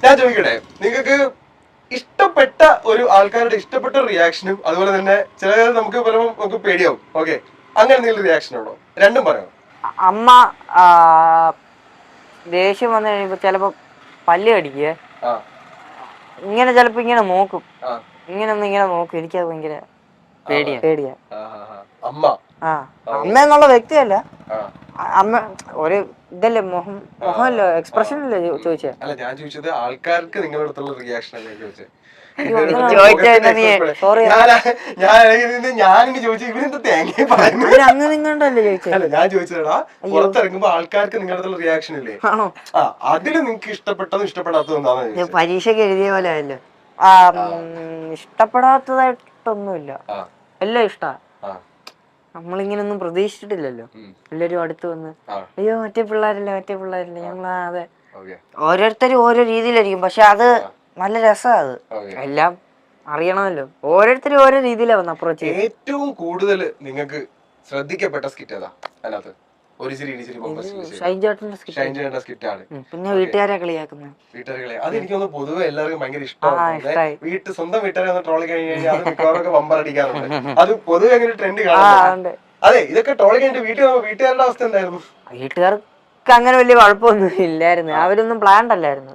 ഞാൻ ചോദിക്കട്ടെ, നിങ്ങൾക്ക് ഇഷ്ടപ്പെട്ട ഒരു ആൾക്കാരുടെ ഇഷ്ടപ്പെട്ട റിയാക്ഷനും അതുപോലെ തന്നെ ചില നമുക്ക് പലപ്പോൾ നമുക്ക് പേടിയാവും. ഓക്കെ, അങ്ങനെ എന്തെങ്കിലും റിയാക്ഷൻ ഉണ്ടോ? രണ്ടും പറയാം. അമ്മ ദേഷ്യം വന്നു കഴിയുമ്പോ ചിലപ്പോ പല്ല് കടിക്കേ, ഇങ്ങനെ ചിലപ്പോ ഇങ്ങനെ നോക്കും, ഇങ്ങനെ നോക്കും. എനിക്കത് ഭയങ്കര പേടിയാ. അമ്മ അമ്മ എന്നുള്ള വ്യക്തിയല്ല, അമ്മ ഒരു ഇതല്ലേ, മുഖമല്ലോ, എക്സ്പ്രഷൻ അല്ലേ ചോദിച്ചേ. അല്ല, ഞാൻ ചോദിച്ചത് ആൾക്കാർക്ക് നിങ്ങളുടെ അടുത്തുള്ള റിയാക്ഷൻ അല്ലേ ചോദിച്ചത്. ഞാനിങ്ങനെ ചോദിച്ചു, ഇവരെന്താ തേങ്ങ പറയുന്നത്? അല്ല, ഞാൻ ചോദിച്ചതാ, പുറത്തിറങ്ങുമ്പോ ആൾക്കാർക്ക് നിങ്ങളുടെ അടുത്തുള്ള റിയാക്ഷൻ ഇല്ലേ, അതില് നിങ്ങക്ക് ഇഷ്ടപ്പെട്ടതും ഇഷ്ടപ്പെടാത്തതും എന്താണെന്ന് പരീക്ഷയ്ക്ക് എഴുതിയ പോലെ അല്ലോ. ഇഷ്ടപ്പെടാത്തതായിട്ടൊന്നുമില്ല, എല്ലാം ഇഷ്ടാ. നമ്മളിങ്ങനൊന്നും പ്രതീക്ഷിച്ചിട്ടില്ലല്ലോ. എല്ലാരും അടുത്ത് വന്ന് അയ്യോ മറ്റേ പിള്ളേരില്ല ഞങ്ങൾ അതെ. ഓരോരുത്തരും ഓരോ രീതിയിലായിരിക്കും, പക്ഷെ അത് നല്ല രസമാണ്. അത് എല്ലാം അറിയണമല്ലോ. ഓരോരുത്തരും ഓരോ രീതിയിലാ വന്ന് അപ്രോച്ച് ചെയ്യുന്നത്. ഏറ്റവും കൂടുതൽ നിങ്ങൾക്ക് ശ്രദ്ധിക്കപ്പെട്ട സ്കിറ്റ് ഏതാ അതിനകത്ത്? സ്കിറ്റാണ്. പിന്നെ വീട്ടുകാരെ കളിയാക്കുന്നത്. അത് എനിക്ക് തോന്നുന്നു പൊതുവെ എല്ലാവർക്കും ഭയങ്കര ഇഷ്ടമാണ്. സ്വന്തം വീട്ടുകാരെ ട്രോളി കഴിഞ്ഞാൽ അത് മിക്കവാറൊക്കെ ബമ്പർ അടിക്കാറുണ്ട്. അത് പൊതുവെ അങ്ങനെ ട്രെൻഡ് കാണാറുണ്ട്. അതെ, ഇതൊക്കെ ട്രോളി കഴിഞ്ഞിട്ട് വീട്ടുകാരുടെ അവസ്ഥ എന്തായിരുന്നു? വീട്ടുകാർക്ക് അങ്ങനെ വലിയ കുഴപ്പമൊന്നും ഇല്ലായിരുന്നു, അവരൊന്നും പ്ലാൻഡ് അല്ലായിരുന്നു.